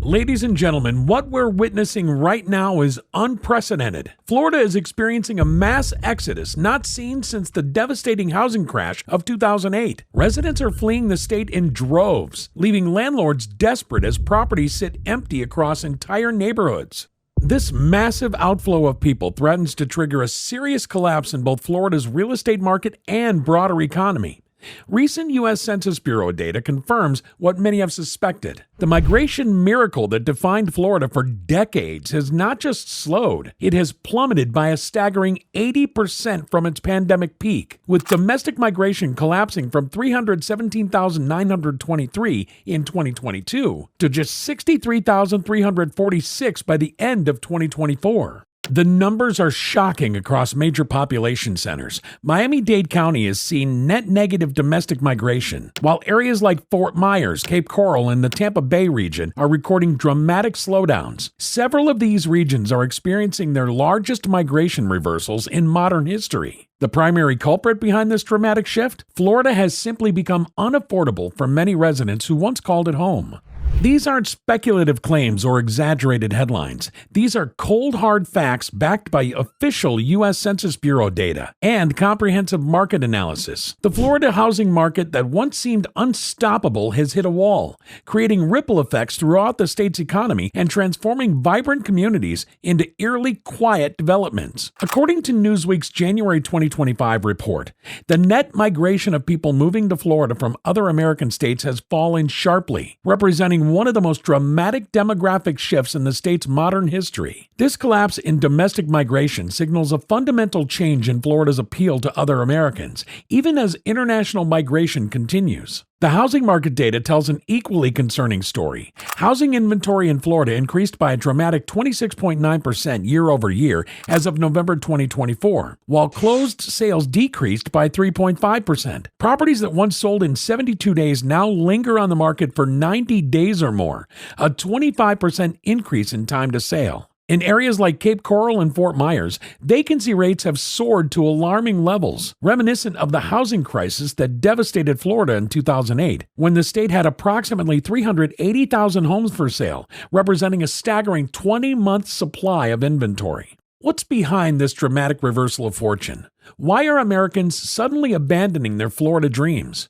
Ladies and gentlemen, what we're witnessing right now is unprecedented. Florida is experiencing a mass exodus not seen since the devastating housing crash of 2008. Residents are fleeing the state in droves, leaving landlords desperate as properties sit empty across entire neighborhoods. This massive outflow of people threatens to trigger a serious collapse in both Florida's real estate market and broader economy. Recent U.S. Census Bureau data confirms what many have suspected. The migration miracle that defined Florida for decades has not just slowed, it has plummeted by a staggering 80% from its pandemic peak, with domestic migration collapsing from 317,923 in 2022 to just 63,346 by the end of 2024. The numbers are shocking across major population centers. Miami-Dade County has seen net negative domestic migration, while areas like Fort Myers, Cape Coral, and the Tampa Bay region are recording dramatic slowdowns. Several of these regions are experiencing their largest migration reversals in modern history. The primary culprit behind this dramatic shift? Florida has simply become unaffordable for many residents who once called it home. These aren't speculative claims or exaggerated headlines. These are cold, hard facts backed by official U.S. Census Bureau data and comprehensive market analysis. The Florida housing market that once seemed unstoppable has hit a wall, creating ripple effects throughout the state's economy and transforming vibrant communities into eerily quiet developments. According to Newsweek's January 2025 report, the net migration of people moving to Florida from other American states has fallen sharply, representing one of the most dramatic demographic shifts in the state's modern history. This collapse in domestic migration signals a fundamental change in Florida's appeal to other Americans, even as international migration continues. The housing market data tells an equally concerning story. Housing inventory in Florida increased by a dramatic 26.9% year over year as of November 2024, while closed sales decreased by 3.5%. Properties that once sold in 72 days now linger on the market for 90 days or more, a 25% increase in time to sale. In areas like Cape Coral and Fort Myers, vacancy rates have soared to alarming levels, reminiscent of the housing crisis that devastated Florida in 2008, when the state had approximately 380,000 homes for sale, representing a staggering 20-month supply of inventory. What's behind this dramatic reversal of fortune? Why are Americans suddenly abandoning their Florida dreams?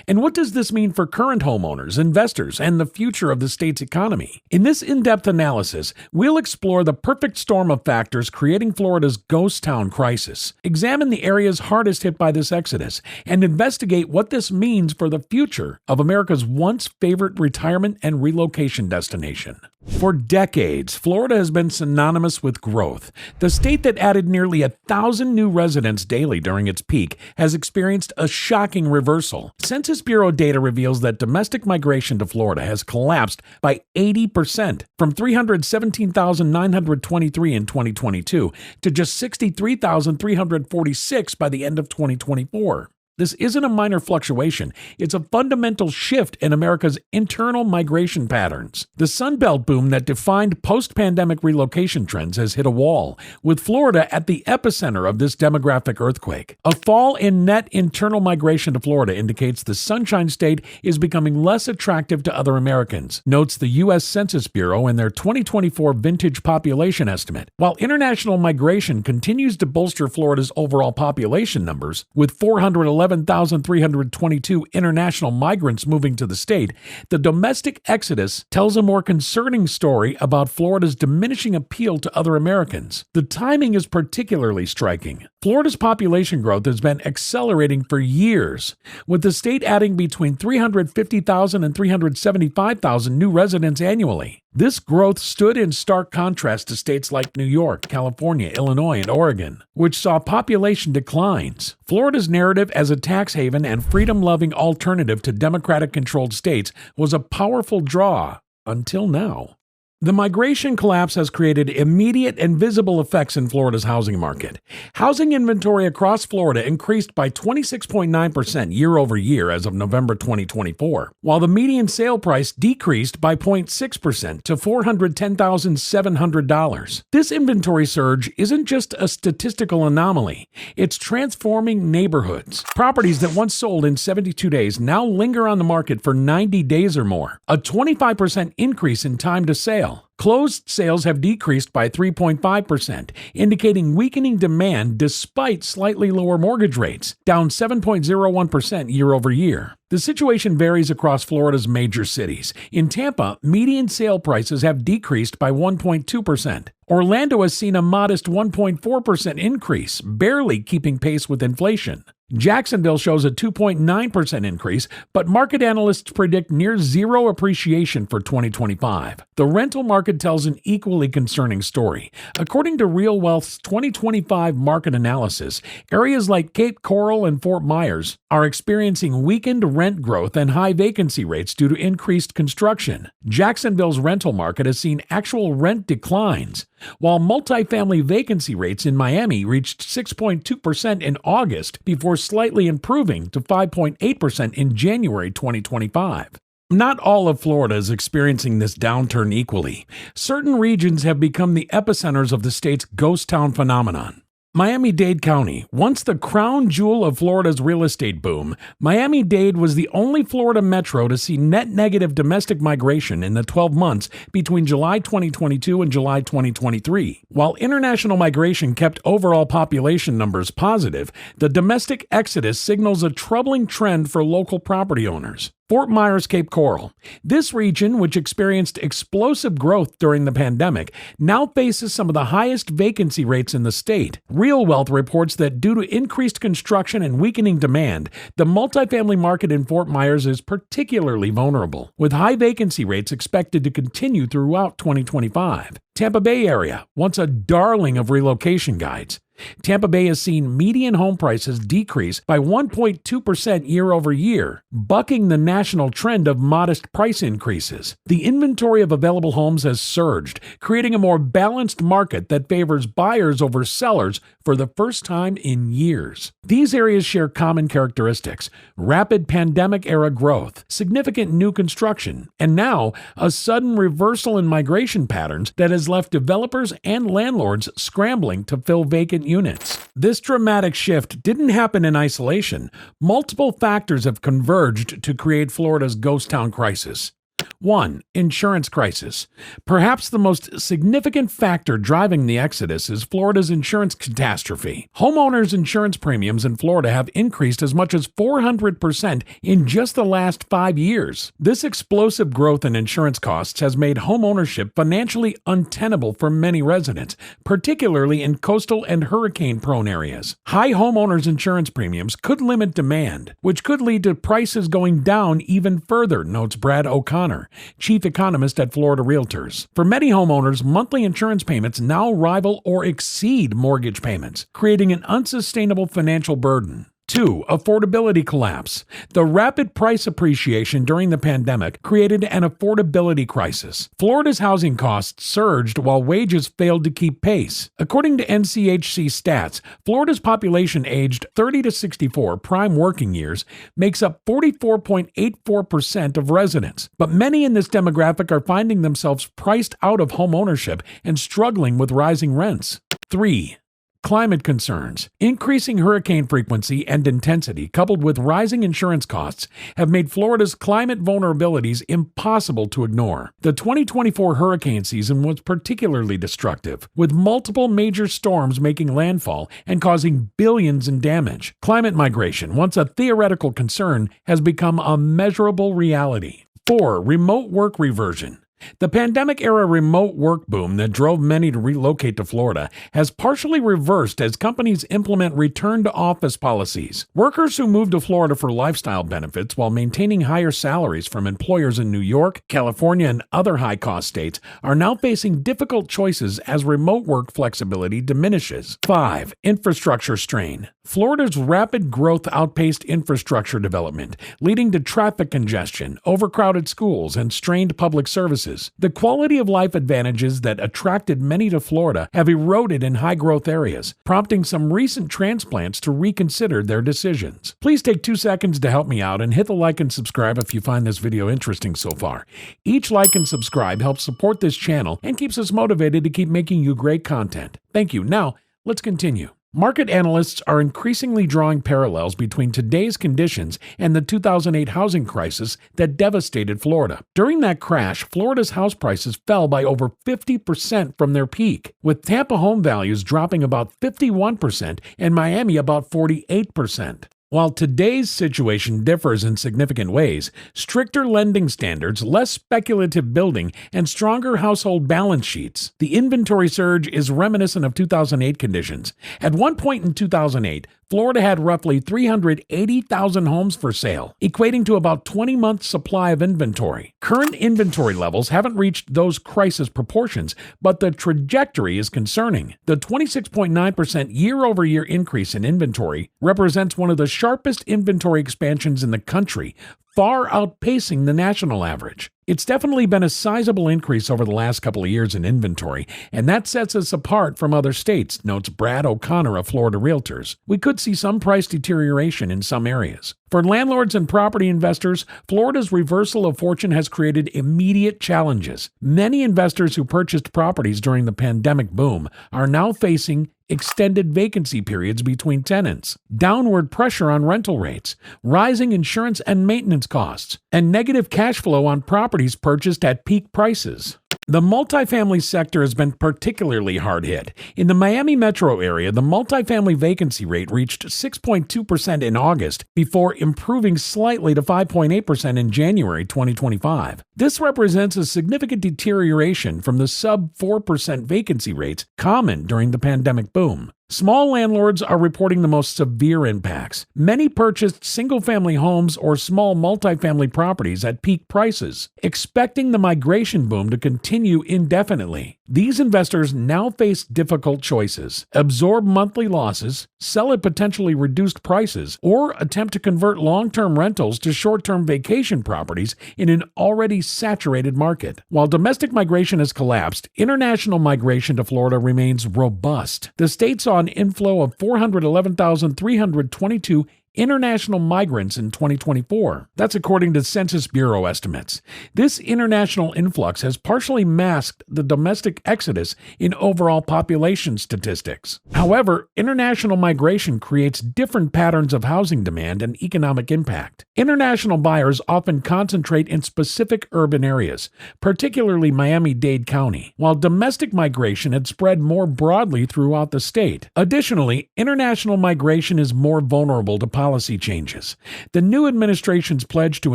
And what does this mean for current homeowners, investors, and the future of the state's economy? In this in-depth analysis, we'll explore the perfect storm of factors creating Florida's ghost town crisis, examine the areas hardest hit by this exodus, and investigate what this means for the future of America's once favorite retirement and relocation destination. For decades, Florida has been synonymous with growth. The state that added nearly 1,000 new residents daily during its peak has experienced a shocking reversal. Census Bureau data reveals that domestic migration to Florida has collapsed by 80%, from 317,923 in 2022 to just 63,346 by the end of 2024. This isn't a minor fluctuation. It's a fundamental shift in America's internal migration patterns. The Sun Belt boom that defined post-pandemic relocation trends has hit a wall, with Florida at the epicenter of this demographic earthquake. A fall in net internal migration to Florida indicates the Sunshine State is becoming less attractive to other Americans, notes the U.S. Census Bureau in their 2024 vintage population estimate. While international migration continues to bolster Florida's overall population numbers, with 411,322 international migrants moving to the state, the domestic exodus tells a more concerning story about Florida's diminishing appeal to other Americans. The timing is particularly striking. Florida's population growth has been accelerating for years, with the state adding between 350,000 and 375,000 new residents annually. This growth stood in stark contrast to states like New York, California, Illinois, and Oregon, which saw population declines. Florida's narrative as a tax haven and freedom-loving alternative to Democratic-controlled states was a powerful draw until now. The migration collapse has created immediate and visible effects in Florida's housing market. Housing inventory across Florida increased by 26.9% year over year as of November 2024, while the median sale price decreased by 0.6% to $410,700. This inventory surge isn't just a statistical anomaly, it's transforming neighborhoods. Properties that once sold in 72 days now linger on the market for 90 days or more, a 25% increase in time to sale. Closed sales have decreased by 3.5%, indicating weakening demand despite slightly lower mortgage rates, down 7.01% year over year. The situation varies across Florida's major cities. In Tampa, median sale prices have decreased by 1.2%. Orlando has seen a modest 1.4% increase, barely keeping pace with inflation. Jacksonville shows a 2.9% increase, but market analysts predict near zero appreciation for 2025. The rental market tells an equally concerning story. According to RealWealth's 2025 market analysis, areas like Cape Coral and Fort Myers are experiencing weakened rent growth and high vacancy rates due to increased construction. Jacksonville's rental market has seen actual rent declines, while multifamily vacancy rates in Miami reached 6.2% in August before slightly improving to 5.8% in January 2025. Not all of Florida is experiencing this downturn equally. Certain regions have become the epicenters of the state's ghost town phenomenon. Miami-Dade County, once the crown jewel of Florida's real estate boom, Miami-Dade was the only Florida metro to see net negative domestic migration in the 12 months between July 2022 and July 2023. While international migration kept overall population numbers positive, the domestic exodus signals a troubling trend for local property owners. Fort Myers, Cape Coral. This region, which experienced explosive growth during the pandemic, now faces some of the highest vacancy rates in the state. RealWealth reports that due to increased construction and weakening demand, the multifamily market in Fort Myers is particularly vulnerable, with high vacancy rates expected to continue throughout 2025. Tampa Bay area, once a darling of relocation guides. Tampa Bay has seen median home prices decrease by 1.2% year over year, bucking the national trend of modest price increases. The inventory of available homes has surged, creating a more balanced market that favors buyers over sellers for the first time in years. These areas share common characteristics: rapid pandemic-era growth, significant new construction, and now a sudden reversal in migration patterns that has left developers and landlords scrambling to fill vacant units. This dramatic shift didn't happen in isolation. Multiple factors have converged to create Florida's ghost town crisis. 1. Insurance crisis. Perhaps the most significant factor driving the exodus is Florida's insurance catastrophe. Homeowners insurance premiums in Florida have increased as much as 400% in just the last 5 years. This explosive growth in insurance costs has made homeownership financially untenable for many residents, particularly in coastal and hurricane-prone areas. High homeowners insurance premiums could limit demand, which could lead to prices going down even further, notes Brad O'Connor, chief economist at Florida Realtors. For many homeowners, monthly insurance payments now rival or exceed mortgage payments, creating an unsustainable financial burden. 2. Affordability collapse. The rapid price appreciation during the pandemic created an affordability crisis. Florida's housing costs surged while wages failed to keep pace. According to NCHC stats, Florida's population aged 30 to 64 prime working years makes up 44.84% of residents, but many in this demographic are finding themselves priced out of homeownership and struggling with rising rents. 3. Climate concerns. Increasing hurricane frequency and intensity, coupled with rising insurance costs, have made Florida's climate vulnerabilities impossible to ignore. The 2024 hurricane season was particularly destructive, with multiple major storms making landfall and causing billions in damage. Climate migration, once a theoretical concern, has become a measurable reality. 4. Remote work reversion. The pandemic-era remote work boom that drove many to relocate to Florida has partially reversed as companies implement return-to-office policies. Workers who moved to Florida for lifestyle benefits while maintaining higher salaries from employers in New York, California, and other high-cost states are now facing difficult choices as remote work flexibility diminishes. 5. Infrastructure strain. Florida's rapid growth outpaced infrastructure development, leading to traffic congestion, overcrowded schools, and strained public services. The quality of life advantages that attracted many to Florida have eroded in high-growth areas, prompting some recent transplants to reconsider their decisions. Please take 2 seconds to help me out and hit the like and subscribe if you find this video interesting so far. Each like and subscribe helps support this channel and keeps us motivated to keep making you great content. Thank you. Now, let's continue. Market analysts are increasingly drawing parallels between today's conditions and the 2008 housing crisis that devastated Florida. During that crash, Florida's house prices fell by over 50% from their peak, with Tampa home values dropping about 51% and Miami about 48%. While today's situation differs in significant ways, stricter lending standards, less speculative building, and stronger household balance sheets, the inventory surge is reminiscent of 2008 conditions. At one point in 2008, Florida had roughly 380,000 homes for sale, equating to about 20 months' supply of inventory. Current inventory levels haven't reached those crisis proportions, but the trajectory is concerning. The 26.9% year-over-year increase in inventory represents one of the sharpest inventory expansions in the country, far outpacing the national average. It's definitely been a sizable increase over the last couple of years in inventory, and that sets us apart from other states, notes Brad O'Connor of Florida Realtors. We could see some price deterioration in some areas. For landlords and property investors, Florida's reversal of fortune has created immediate challenges. Many investors who purchased properties during the pandemic boom are now facing extended vacancy periods between tenants, downward pressure on rental rates, rising insurance and maintenance costs, and negative cash flow on properties purchased at peak prices. The multifamily sector has been particularly hard hit. In the Miami metro area, the multifamily vacancy rate reached 6.2% in August before improving slightly to 5.8% in January 2025. This represents a significant deterioration from the sub-4% vacancy rates common during the pandemic boom. Small landlords are reporting the most severe impacts. Many purchased single-family homes or small multifamily properties at peak prices, expecting the migration boom to continue indefinitely. These investors now face difficult choices: absorb monthly losses, sell at potentially reduced prices, or attempt to convert long-term rentals to short-term vacation properties in an already saturated market. While domestic migration has collapsed, international migration to Florida remains robust. The state saw an inflow of 411,322 international migrants in 2024. That's according to Census Bureau estimates. This international influx has partially masked the domestic exodus in overall population statistics. However, international migration creates different patterns of housing demand and economic impact. International buyers often concentrate in specific urban areas, particularly Miami-Dade County, while domestic migration had spread more broadly throughout the state. Additionally, international migration is more vulnerable to policy changes. The new administration's pledge to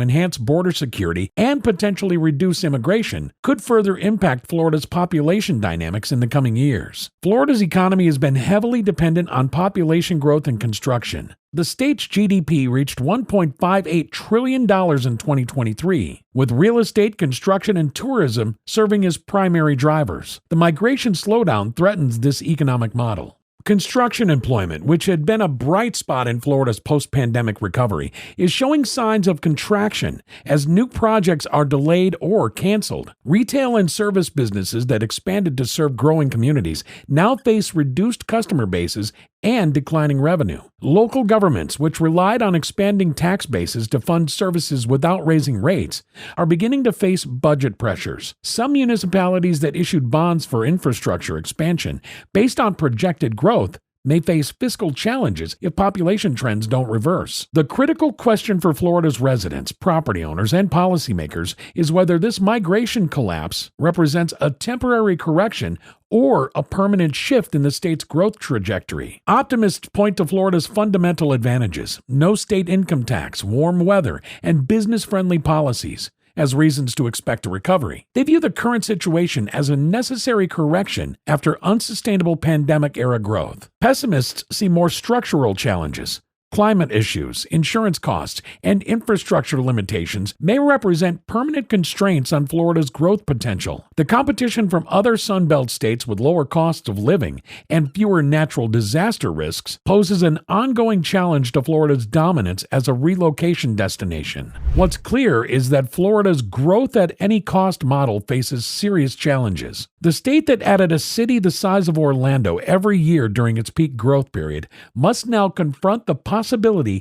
enhance border security and potentially reduce immigration could further impact Florida's population dynamics in the coming years. Florida's economy has been heavily dependent on population growth and construction. The state's GDP reached $1.58 trillion in 2023, with real estate, construction, and tourism serving as primary drivers. The migration slowdown threatens this economic model. Construction employment, which had been a bright spot in Florida's post-pandemic recovery, is showing signs of contraction as new projects are delayed or canceled. Retail and service businesses that expanded to serve growing communities now face reduced customer bases and declining revenue. Local governments, which relied on expanding tax bases to fund services without raising rates, are beginning to face budget pressures. Some municipalities that issued bonds for infrastructure expansion based on projected growth may face fiscal challenges if population trends don't reverse. The critical question for Florida's residents, property owners, and policymakers is whether this migration collapse represents a temporary correction or a permanent shift in the state's growth trajectory. Optimists point to Florida's fundamental advantages: no state income tax, warm weather, and business-friendly policies as reasons to expect a recovery. They view the current situation as a necessary correction after unsustainable pandemic-era growth. Pessimists see more structural challenges: Climate issues, insurance costs, and infrastructure limitations may represent permanent constraints on Florida's growth potential. The competition from other Sunbelt states with lower costs of living and fewer natural disaster risks poses an ongoing challenge to Florida's dominance as a relocation destination. What's clear is that Florida's growth at any cost model faces serious challenges. The state that added a city the size of Orlando every year during its peak growth period must now confront the possibility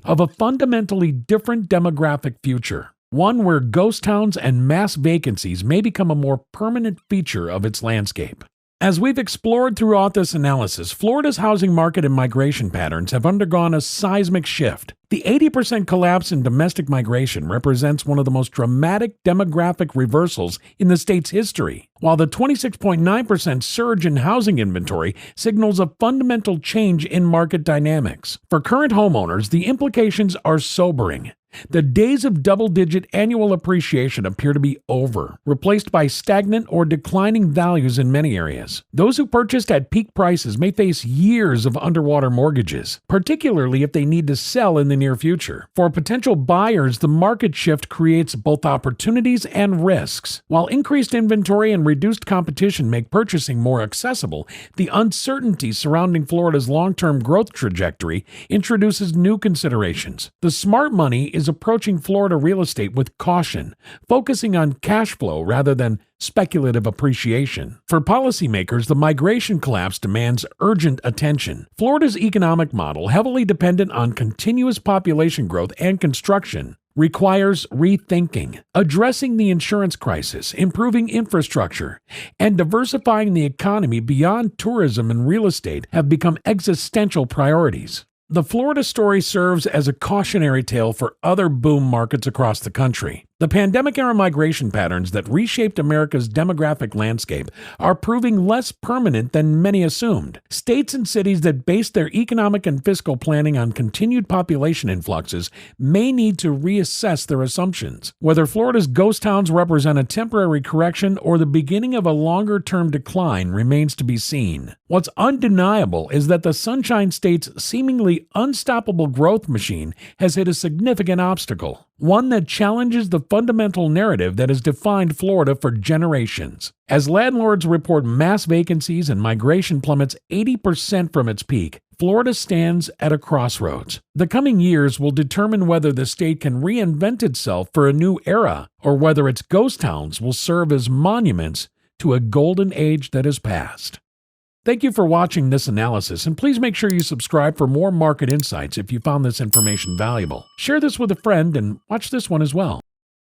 of a fundamentally different demographic future, one where ghost towns and mass vacancies may become a more permanent feature of its landscape. As we've explored throughout this analysis, Florida's housing market and migration patterns have undergone a seismic shift. The 80% collapse in domestic migration represents one of the most dramatic demographic reversals in the state's history, while the 26.9% surge in housing inventory signals a fundamental change in market dynamics. For current homeowners, the implications are sobering. The days of double-digit annual appreciation appear to be over, replaced by stagnant or declining values in many areas. Those who purchased at peak prices may face years of underwater mortgages, particularly if they need to sell in the near future. For potential buyers, the market shift creates both opportunities and risks. While increased inventory and reduced competition make purchasing more accessible, the uncertainty surrounding Florida's long-term growth trajectory introduces new considerations. The smart money is approaching Florida real estate with caution, focusing on cash flow rather than speculative appreciation. For policymakers, the migration collapse demands urgent attention. Florida's economic model, heavily dependent on continuous population growth and construction, requires rethinking. Addressing the insurance crisis, improving infrastructure, and diversifying the economy beyond tourism and real estate have become existential priorities. The Florida story serves as a cautionary tale for other boom markets across the country. The pandemic-era migration patterns that reshaped America's demographic landscape are proving less permanent than many assumed. States and cities that base their economic and fiscal planning on continued population influxes may need to reassess their assumptions. Whether Florida's ghost towns represent a temporary correction or the beginning of a longer-term decline remains to be seen. What's undeniable is that the Sunshine State's seemingly unstoppable growth machine has hit a significant obstacle, one that challenges the fundamental narrative that has defined Florida for generations. As landlords report mass vacancies and migration plummets 80% from its peak, Florida stands at a crossroads. The coming years will determine whether the state can reinvent itself for a new era, or whether its ghost towns will serve as monuments to a golden age that has passed. Thank you for watching this analysis, and please make sure you subscribe for more market insights if you found this information valuable. Share this with a friend and watch this one as well.